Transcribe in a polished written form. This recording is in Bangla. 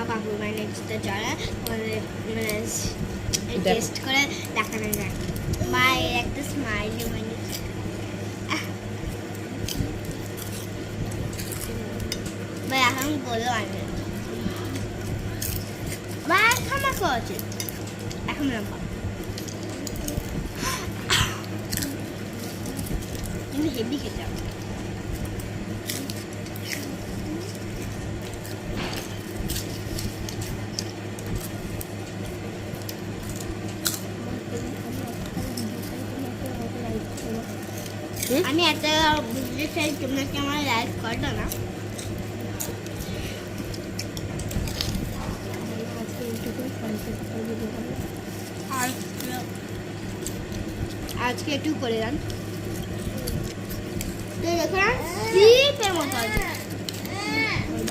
বাবুর মানে যারা মানে টেস্ট করে দেখানো যায় মায়ের একটা স্মাইলি মানে ভাই এখন বলো আনবে ভাই খামা খাওয়াচ্ছে এখন লম্বা কিন্তু হেভি খেতে হবে আমি একটা বুঝতে চাই তোমরা কি আমার লাইক করো না আজকে একটু করে দেন দেখো না সিপের মতো আছে